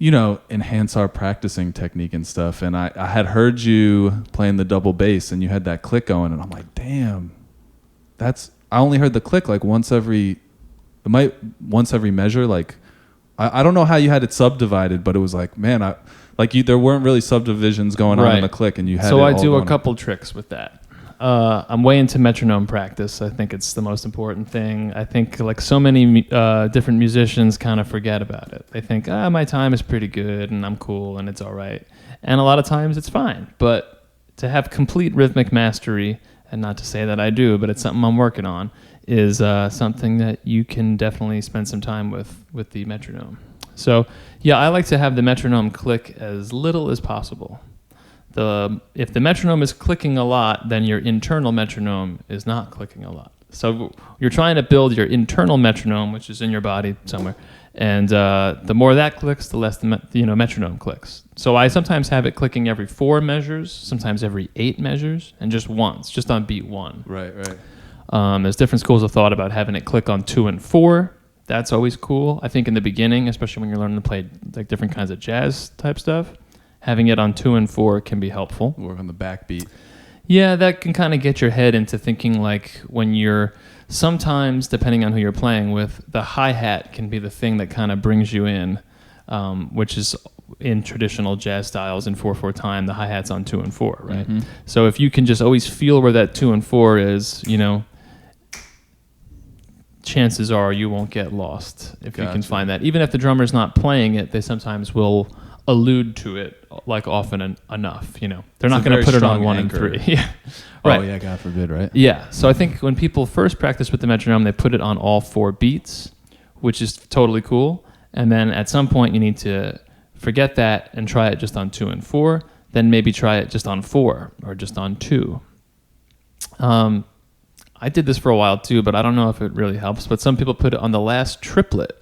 enhance our practicing technique and stuff. And I had heard you playing the double bass and you had that click going, and I'm like, damn, I only heard the click like once every measure. Like, I don't know how you had it subdivided, but it was like, man, there weren't really subdivisions going on in the click, and you had. So I do a couple tricks with that. I'm way into metronome practice. I think it's the most important thing. I think like so many different musicians kind of forget about it. They think, my time is pretty good and I'm cool and it's all right. And a lot of times it's fine. But to have complete rhythmic mastery, and not to say that I do, but it's something I'm working on, is something that you can definitely spend some time with the metronome. So yeah, I like to have the metronome click as little as possible. If the metronome is clicking a lot, then your internal metronome is not clicking a lot. So you're trying to build your internal metronome, which is in your body somewhere, and the more that clicks, the less the metronome clicks. So I sometimes have it clicking every 4 measures, sometimes every 8 measures, and just once, just on beat 1. Right. There's different schools of thought about having it click on 2 and 4. That's always cool. I think in the beginning, especially when you're learning to play like different kinds of jazz type stuff, having it on 2 and 4 can be helpful. Work on the backbeat. Yeah, that can kind of get your head into thinking like when you're sometimes, depending on who you're playing with, the hi-hat can be the thing that kind of brings you in, which is in traditional jazz styles in 4/4 time, the hi-hat's on 2 and 4, right? Mm-hmm. So if you can just always feel where that 2 and 4 is, chances are you won't get lost if you can find that. Even if the drummer's not playing it, they sometimes will allude to it like often enough. They're not going to put it on 1 and 3. Yeah. Right. Oh yeah, God forbid, right? Yeah. So I think when people first practice with the metronome, they put it on all 4 beats, which is totally cool. And then at some point you need to forget that and try it just on 2 and 4. Then maybe try it just on 4 or just on 2. I did this for a while too, but I don't know if it really helps. But some people put it on the last triplet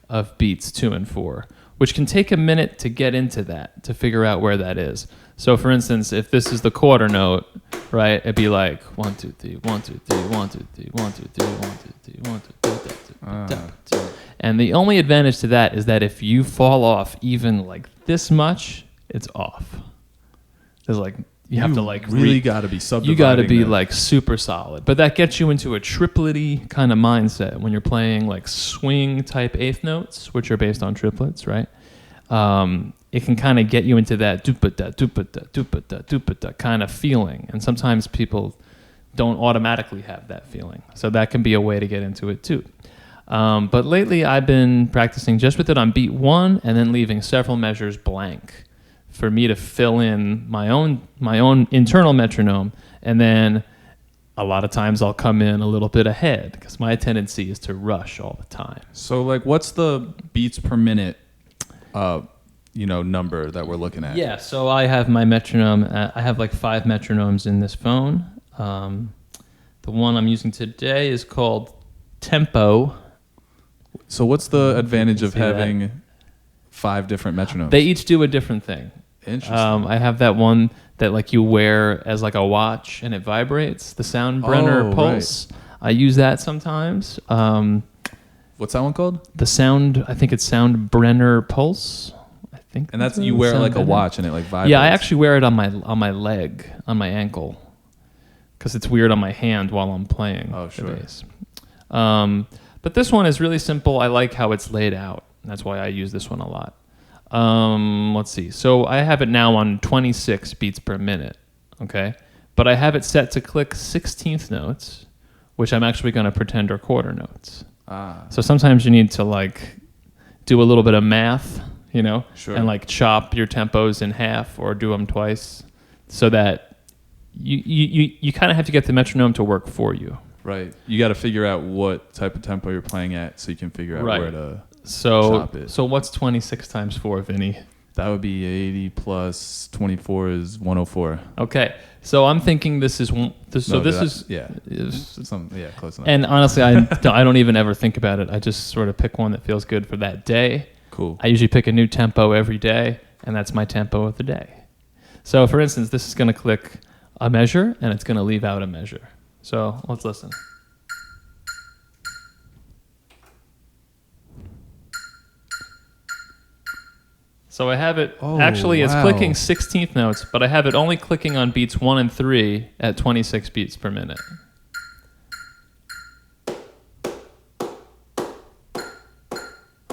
of beats 2 and 4, which can take a minute to get into that, to figure out where that is. So for instance, if this is the quarter note, right, it'd be like 1, 2, 3, 1, 2, 3, 1, 2, 3, 1, 2, 3, 1, 2, 3, 1, 2, 3, 1, 2. And the only advantage to that is that if you fall off even like this much, it's off. There's like you have to like really got to be subdividing. You got to be like super solid, but that gets you into a triplety kind of mindset when you're playing like swing type eighth notes, which are based on triplets, right? It can kind of get you into that dupa-da, dupa-da, dupa-da, dupa-da kind of feeling, and sometimes people don't automatically have that feeling, so that can be a way to get into it too. But lately, I've been practicing just with it on beat 1, and then leaving several measures blank for me to fill in my own internal metronome, and then a lot of times I'll come in a little bit ahead because my tendency is to rush all the time. So like what's the beats per minute number that we're looking at? Yeah, so I have my metronome. I have like 5 metronomes in this phone. The one I'm using today is called Tempo. So what's the advantage of having 5 different metronomes? They each do a different thing. Interesting. I have that one that like you wear as like a watch and it vibrates, the Soundbrenner Pulse. Right. I use that sometimes. What's that one called? I think it's Soundbrenner Pulse. I think. And that's you wear it like a watch and it like vibrates. Yeah, I actually wear it on my leg, on my ankle, because it's weird on my hand while I'm playing the bass. But this one is really simple. I like how it's laid out. That's why I use this one a lot. Let's see. So I have it now on 26 beats per minute, okay? But I have it set to click 16th notes, which I'm actually going to pretend are quarter notes. So sometimes you need to like do a little bit of math, and like chop your tempos in half or do them twice, so that you kind of have to get the metronome to work for you. Right. You got to figure out what type of tempo you're playing at, so you can figure out where to chop it. So what's 26 times 4, Vinny? That would be 80 plus 24 is 104. Okay. So I'm thinking this is close enough. And honestly, I don't even ever think about it. I just sort of pick one that feels good for that day. Cool. I usually pick a new tempo every day, and that's my tempo of the day. So for instance, this is going to click a measure, and it's going to leave out a measure. So let's listen. So I have it, Oh, actually it's wow. clicking 16th notes, but I have it only clicking on beats 1 and 3 at 26 beats per minute.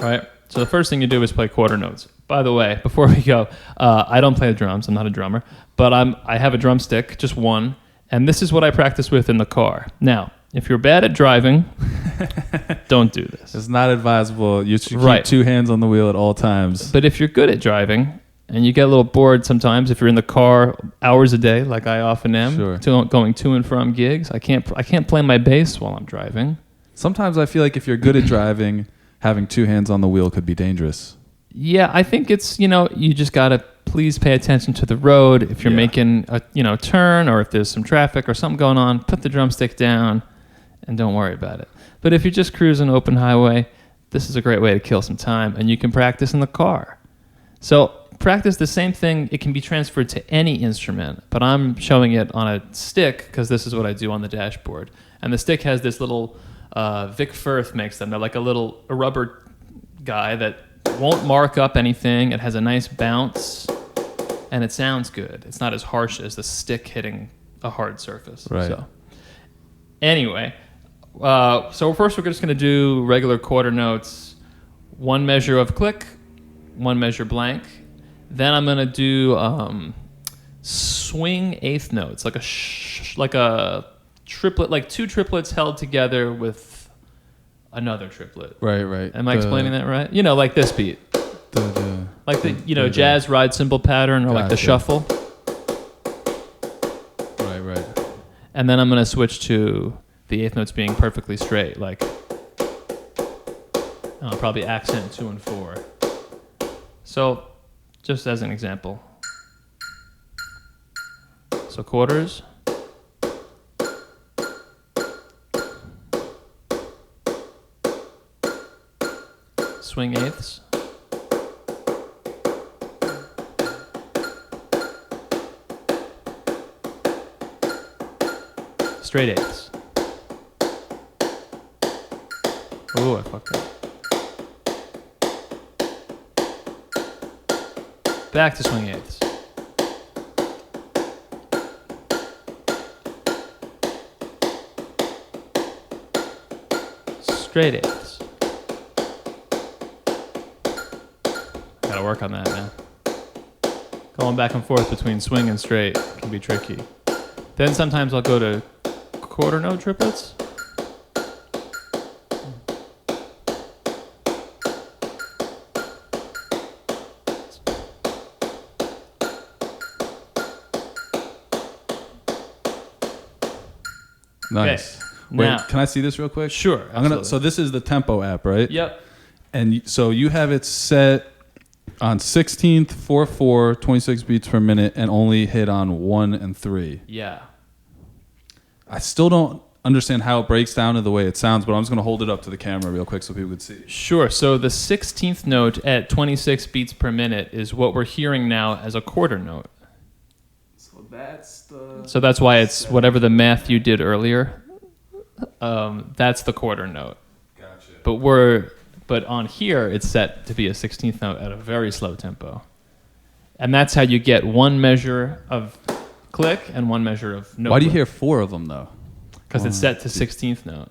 Right? So the first thing you do is play quarter notes. By the way, before we go, I don't play the drums. I'm not a drummer, but I have a drumstick, just one, and this is what I practice with in the car. Now, if you're bad at driving, don't do this. It's not advisable. You should Right. keep 2 hands on the wheel at all times. But if you're good at driving, and you get a little bored sometimes if you're in the car hours a day, like I often am, Sure. going to and from gigs, I can't play my bass while I'm driving. Sometimes I feel like if you're good at driving, having 2 hands on the wheel could be dangerous. Yeah, I think it's, you just got to please pay attention to the road. If you're Yeah. making a, turn, or if there's some traffic or something going on, put the drumstick down and don't worry about it. But if you're just cruising open highway, this is a great way to kill some time, and you can practice in the car. So practice the same thing. It can be transferred to any instrument, but I'm showing it on a stick because this is what I do on the dashboard. And the stick has this little, Vic Firth makes them. They're like a rubber guy that won't mark up anything. It has a nice bounce, and it sounds good. It's not as harsh as the stick hitting a hard surface. Right. So anyway, so first we're just going to do regular quarter notes, 1 measure of click, 1 measure blank. Then I'm going to do swing 8th notes, like a triplet, like 2 triplets held together with another triplet. Right. Am I explaining that right? Like this beat. Like the jazz ride cymbal pattern, or like the Gotcha. shuffle. Right. And then I'm going to switch to the 8th notes being perfectly straight, like probably accent 2 and 4. So just as an example. So quarters. Swing 8ths. Straight 8ths. Ooh, I fucked up. Back to swing 8ths. Straight 8ths. Gotta work on that, man. Going back and forth between swing and straight can be tricky. Then sometimes I'll go to quarter note triplets. Nice. Okay. Wait, Now, can I see this real quick? sure. Absolutely. So this is the tempo app, right? Yep. And so you have it set on 16th, 4/4, 26 beats per minute, and only hit on 1 and 3. Yeah. I still don't understand how it breaks down to the way it sounds, but I'm just going to hold it up to the camera real quick so people could see. Sure. So the 16th note at 26 beats per minute is what we're hearing now as a quarter note. So that's why it's whatever the math you did earlier. That's the quarter note. Gotcha. But on here it's set to be a 16th note at a very slow tempo, and that's how you get 1 measure of click and 1 measure of note. Why do you hear 4 of them though? Because it's set to 16th note.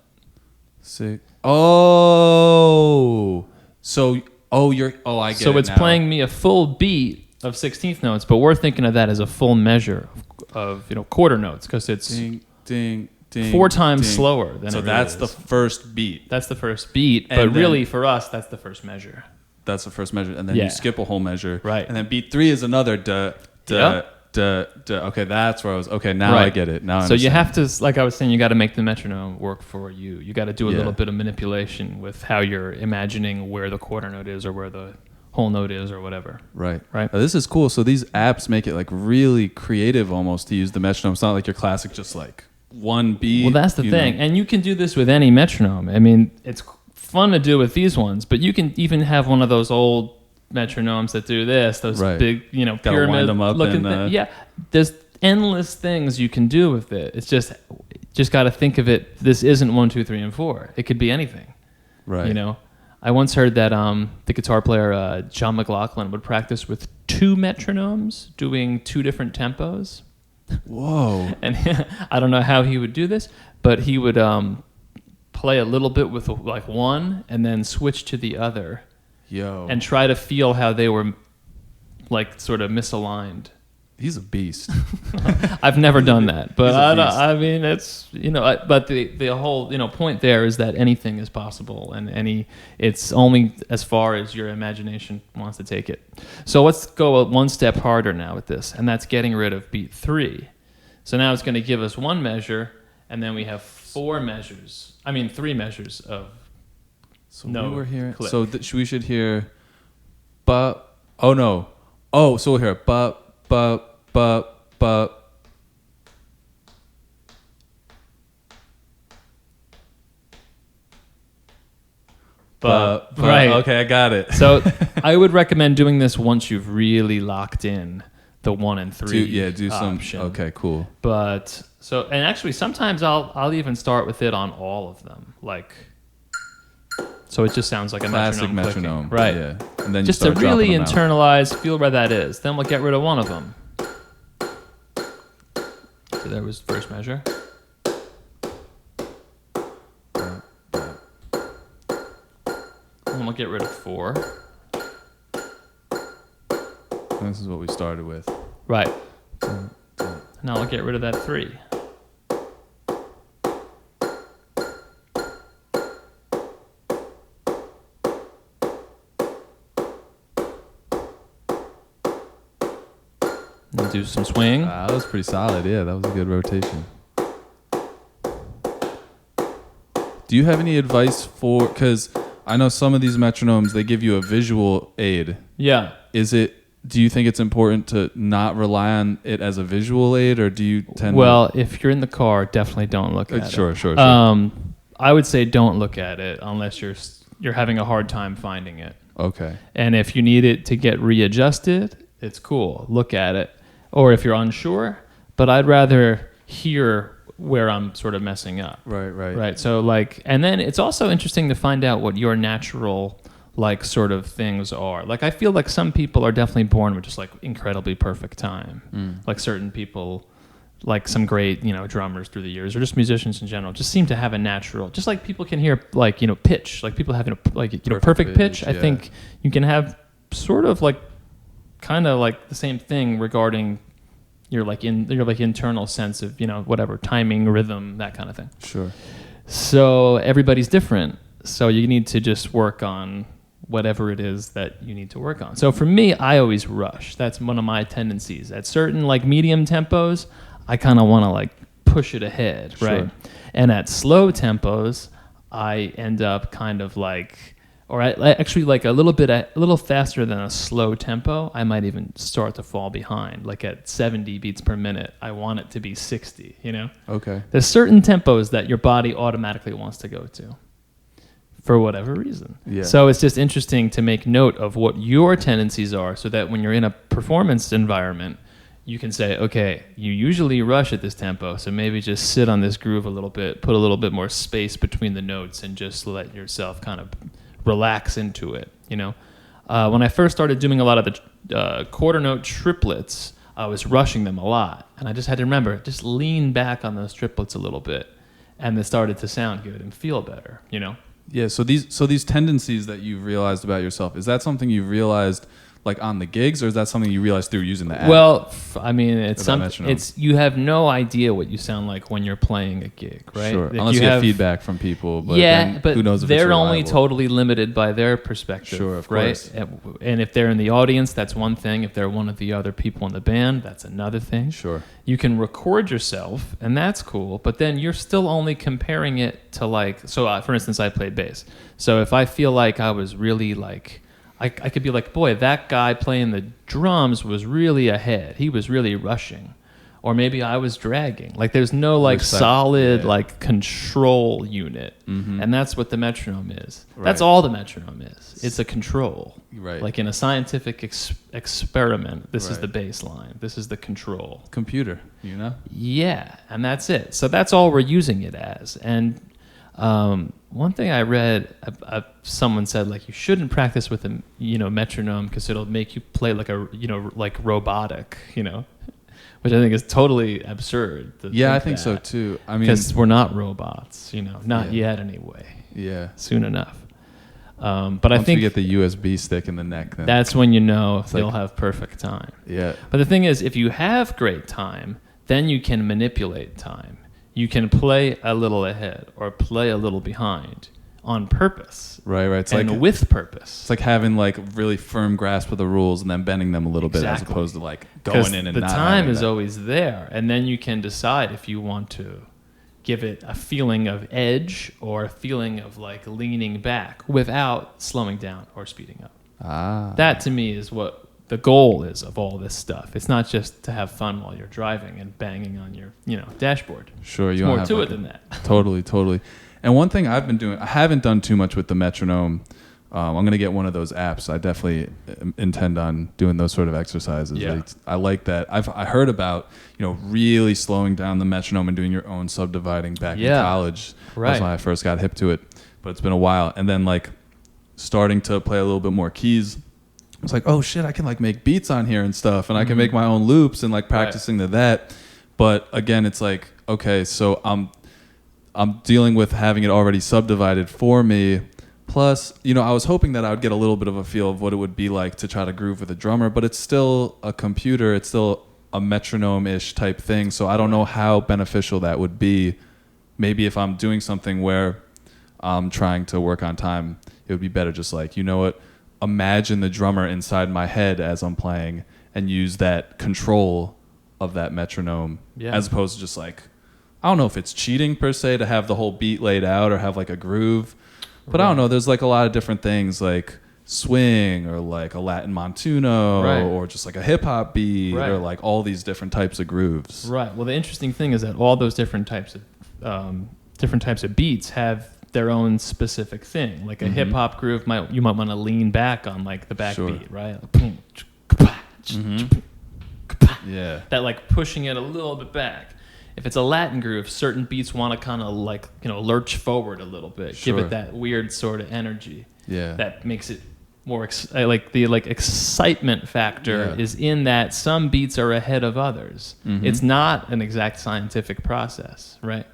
6. Oh. So I get it. So it's now. playing me a full beat of 16th notes, but we're thinking of that as a full measure of quarter notes, because it's ding, ding, ding, 4 times ding. slower than So it that's really the is. first beat. That's the first beat, And but then- really for us, that's the first measure. That's the first measure, and then Yeah. you skip a whole measure, Right. And then beat 3 is another duh, duh, Yep. duh, duh. Okay, that's where I was. Okay, now I Right. get it. Now I So you understand. have to, like I was saying, you got to make the metronome work for you. You got to do a Yeah. little bit of manipulation with how you're imagining where the quarter note is or where the whole note is or whatever. Right. Right. This is cool. So these apps make it like really creative almost to use the metronome. It's not like your classic, just like one beat. Well, that's the you thing. know. And you can do this with any metronome. I mean, it's fun to do with these ones, but you can even have one of those old metronomes that do this, those Right. big, Gotta pyramid wind 'em up looking and, Yeah, there's endless things you can do with it. It's just got to think of it. This isn't 1, 2, 3, and 4. It could be anything. Right. I once heard that the guitar player John McLaughlin would practice with 2 metronomes doing 2 different tempos. Whoa. And I don't know how he would do this, but he would play a little bit with like one and then switch to the other. Yo. And try to feel how they were like sort of misaligned. He's a beast. I've never done that, but I mean, it's, but the whole, point there is that anything is possible, and it's only as far as your imagination wants to take it. So let's go one step harder now with this, and that's getting rid of beat 3. So now it's going to give us 1 measure, and then we have 3 measures of we were hearing, click. so we should hear, but, oh no. Oh, so we'll hear, but, right. Okay, I got it. So I would recommend doing this once you've really locked in the 1 and 3. Do some. Option. Okay, cool. But and actually sometimes I'll even start with it on all of them, like. So it just sounds like a classic metronome, right? Right. Yeah, and then just to really internalize, feel where that is. Then we'll get rid of one of them. So there was first measure. And we'll get rid of 4. This is what we started with. Right. Now I'll get rid of that 3. And do some swing. That was pretty solid. Yeah, that was a good rotation. Do you have any advice for, because I know some of these metronomes, they give you a visual aid. Yeah. Do you think it's important to not rely on it as a visual aid, or do you tend if you're in the car, definitely don't look at it. Sure. I would say don't look at it unless you're having a hard time finding it. Okay. And if you need it to get readjusted, it's cool. Look at it. Or if you're unsure, but I'd rather hear where I'm sort of messing up. Right. So and then it's also interesting to find out what your natural sort of things are. I feel like some people are definitely born with just incredibly perfect time. Like certain people, like some great, drummers through the years, or just musicians in general, just seem to have a natural, just like people can hear pitch, like people having perfect pitch. I think you can have sort of kind of the same thing regarding your internal sense of whatever timing, rhythm, that kind of thing. Sure. So everybody's different. So you need to just work on whatever it is that you need to work on. So for me, I always rush. That's one of my tendencies. At certain medium tempos, I kind of want to push it ahead, right? Sure. And at slow tempos, I end up kind of actually a little faster than a slow tempo. I might even start to fall behind. At 70 beats per minute, I want it to be 60. Okay. There's certain tempos that your body automatically wants to go to, for whatever reason. Yeah. So it's just interesting to make note of what your tendencies are, so that when you're in a performance environment, you can say, okay, you usually rush at this tempo, so maybe just sit on this groove a little bit, put a little bit more space between the notes, and just let yourself kind of relax into it. When I first started doing a lot of the quarter note triplets, I was rushing them a lot, and I just had to remember, just lean back on those triplets a little bit, and they started to sound good and feel better. Yeah. So these tendencies that you've realized about yourself, is that something you've realized on the gigs, or is that something you realized through using the app? Well, I mean, it's you have no idea what you sound like when you're playing a gig, right? Sure. Unless you have feedback from people, but but who knows if they're it's only reliable. totally limited by their perspective. Sure, of right? course. And if they're in the audience, that's one thing. If they're one of the other people in the band, that's another thing. Sure. You can record yourself, and that's cool, but then you're still only comparing it to for instance, I played bass. So if I feel like I was really I could be boy, that guy playing the drums was really ahead. He was really rushing. Or maybe I was dragging. There's no solid control unit. Mm-hmm. And that's what the metronome is. Right. That's all the metronome is. It's a control. Right. In a scientific experiment, this is the baseline. This is the control. Computer, Yeah, and that's it. So that's all we're using it as. And One thing I read, someone said like you shouldn't practice with a metronome because it'll make you play like like robotic, which I think is totally absurd. Yeah, I think so too. I mean, because we're not robots, not yet anyway. Yeah, soon enough. But once I think you get the USB stick in the neck, then that's when you'll have perfect time. Yeah. But the thing is, if you have great time, then you can manipulate time. You can play a little ahead or play a little behind on purpose. Right. It's and with purpose. It's like having like really firm grasp of the rules and then bending them a little bit, as opposed to like going in and the not time is that. always there, and then you can decide if you want to give it a feeling of edge or a feeling of like leaning back without slowing down or speeding up. That to me is what the goal is of all this stuff. It's not just to have fun while you're driving and banging on your dashboard. Sure, there's more to it than that. Totally. And one thing I've been doing, I haven't done too much with the metronome. I'm going to get one of those apps. I definitely intend on doing those sort of exercises. Yeah. I like that. I heard about, really slowing down the metronome and doing your own subdividing back in college. Right. That's when I first got hip to it. But it's been a while. And then like starting to play a little bit more keys. I was like, oh shit, I can like make beats on here and stuff. And I can make my own loops and like practicing to that. But again, it's like, okay, so I'm dealing with having it already subdivided for me. Plus, I was hoping that I would get a little bit of a feel of what it would be like to try to groove with a drummer, but it's still a computer. It's still a metronome-ish type thing. So I don't know how beneficial that would be. Maybe if I'm doing something where I'm trying to work on time, it would be better just like, imagine the drummer inside my head as I'm playing and use that control of that metronome as opposed to just like, I don't know if it's cheating per se to have the whole beat laid out or have like a groove, but I don't know. There's like a lot of different things like swing or like a Latin montuno or just like a hip hop beat or like all these different types of grooves. Right. Well, the interesting thing is that all those different types of beats have their own specific thing. Like a hip hop groove, you might want to lean back on like the backbeat, right? Yeah. That like pushing it a little bit back. If it's a Latin groove, certain beats want to kind of like, lurch forward a little bit, give it that weird sort of energy. Yeah. That makes it more the excitement factor is in that some beats are ahead of others. It's not an exact scientific process, right?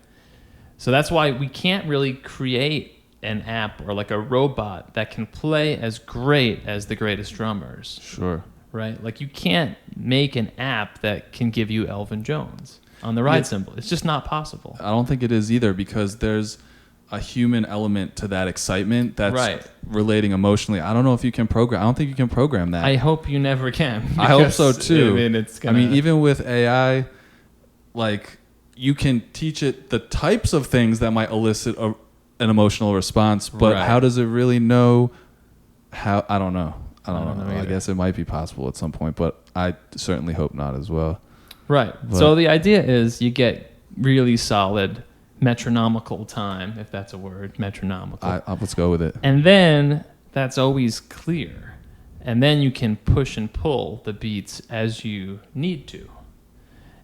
So that's why we can't really create an app or like a robot that can play as great as the greatest drummers. Sure. Right? Like you can't make an app that can give you Elvin Jones on the ride cymbal. It's just not possible. I don't think it is either because there's a human element to that excitement that's relating emotionally. I don't know if you can program. I don't think you can program that. I hope you never can. I hope so too. I mean, even with AI, like you can teach it the types of things that might elicit an emotional response, but how does it really know how? I don't know. I guess it might be possible at some point, but I certainly hope not as well. Right. But so the idea is you get really solid metronomical time, if that's a word, metronomical. Let's go with it. And then that's always clear. And then you can push and pull the beats as you need to.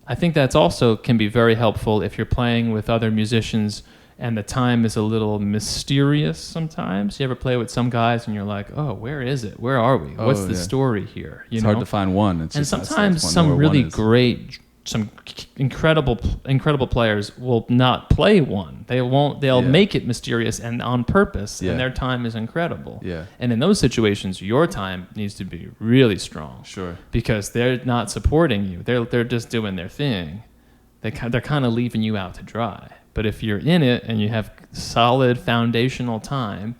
I think that's also can be very helpful if you're playing with other musicians and the time is a little mysterious sometimes. You ever play with some guys and you're like, oh, where is it? Where are we? What's the story here? It's hard to find one. It's and just sometimes some really great, some incredible players will not play one. They won't. They'll make it mysterious and on purpose, and their time is incredible. Yeah. And in those situations, your time needs to be really strong. Sure. Because they're not supporting you. They're just doing their thing. They're kind of leaving you out to dry. But if you're in it and you have solid foundational time,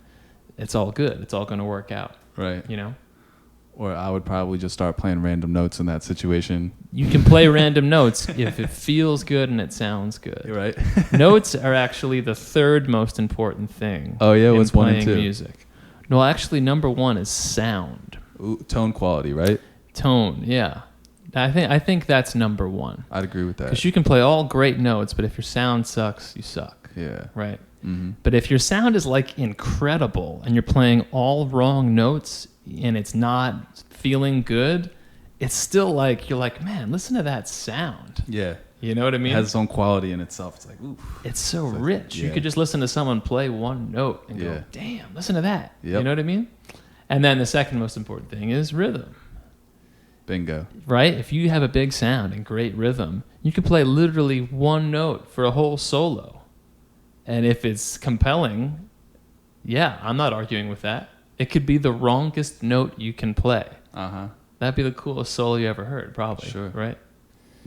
it's all good. It's all going to work out. Right. Or I would probably just start playing random notes in that situation. You can play random notes if it feels good and it sounds good. You're right. Notes are actually the third most important thing. Oh yeah, what's one and playing two? Music. No, actually, number one is sound. Ooh, tone quality, right? Tone, yeah. I think that's number one. I'd agree with that. Because you can play all great notes, but if your sound sucks, you suck. Yeah. Right. Mm-hmm. But if your sound is like incredible and you're playing all wrong notes and it's not feeling good, it's still like you're like, man, listen to that sound. Yeah. You know what I mean? It has its own quality in itself. It's like, ooh. It's so like, rich. yeah. You could just listen to someone play one note and Yeah. go, damn, listen to that. Yep. You know what I mean? And then the second most important thing is rhythm, Bingo. right? If you have a big sound and great rhythm, you could play literally one note for a whole solo. And if it's compelling, yeah, I'm not arguing with that. It could be the wrongest note you can play. Uh-huh. That'd be the coolest solo you ever heard, probably. Sure. Right?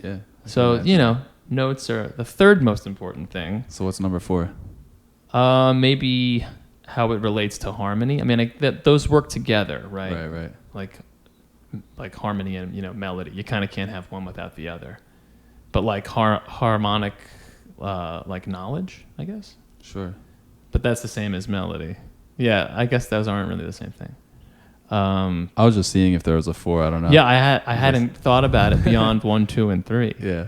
Yeah. So, notes are the third most important thing. So what's number 4? Maybe how it relates to harmony. I mean, those work together, right? Right. Like harmony and melody. You kind of can't have one without the other. But like harmonic, like knowledge, I guess. Sure. But that's the same as melody. Yeah, I guess those aren't really the same thing. I was just seeing if there was a 4. I don't know. Yeah, I hadn't thought about it beyond 1, 2, and 3. Yeah.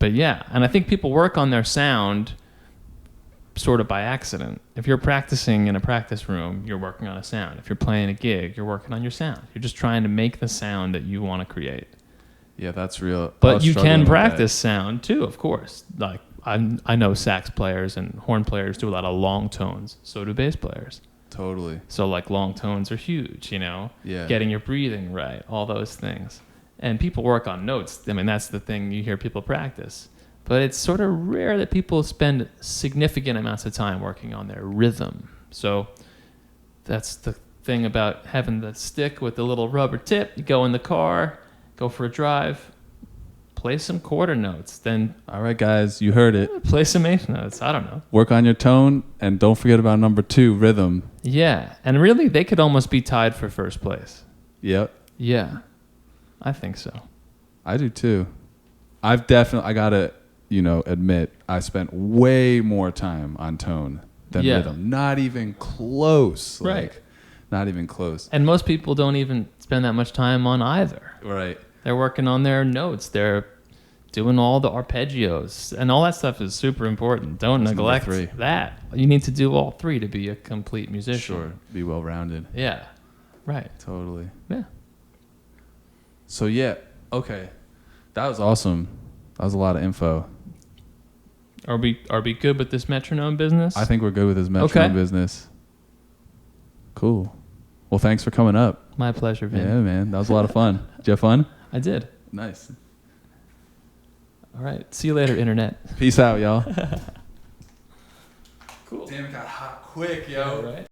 But yeah, and I think people work on their sound sort of by accident. If you're practicing in a practice room, you're working on a sound. If you're playing a gig, you're working on your sound. You're just trying to make the sound that you want to create. Yeah, that's real. But you can practice sound too, of course. Like I know sax players and horn players do a lot of long tones. So do bass players. Totally. So like long tones are huge, Yeah. Getting your breathing right, all those things. And people work on notes. I mean, that's the thing you hear people practice. But it's sort of rare that people spend significant amounts of time working on their rhythm. So that's the thing about having the stick with the little rubber tip. You go in the car, go for a drive, play some quarter notes, then All right, guys, you heard it. play some eighth notes. I don't know. Work on your tone, and don't forget about number 2, rhythm. Yeah, and really they could almost be tied for first place. Yep. Yeah, I think so. I do too. I gotta, admit, I spent way more time on tone than rhythm. Not even close. Right. Not even close. And most people don't even spend that much time on either. Right. They're working on their notes. They're doing all the arpeggios. And all that stuff is super important. Don't That's neglect number 3. that. You need to do all 3 to be a complete musician. Sure. Be well-rounded. Yeah. Right. Totally. Yeah. So, yeah. Okay. That was awesome. That was a lot of info. Are we good with this metronome business? I think we're good with this metronome business. Cool. Well, thanks for coming up. My pleasure, Vin. Yeah, man. That was a lot of fun. Did you have fun? I did. Nice. All right. See you later, Internet. Peace out, y'all. Cool. Damn, it got hot quick, yo. All right.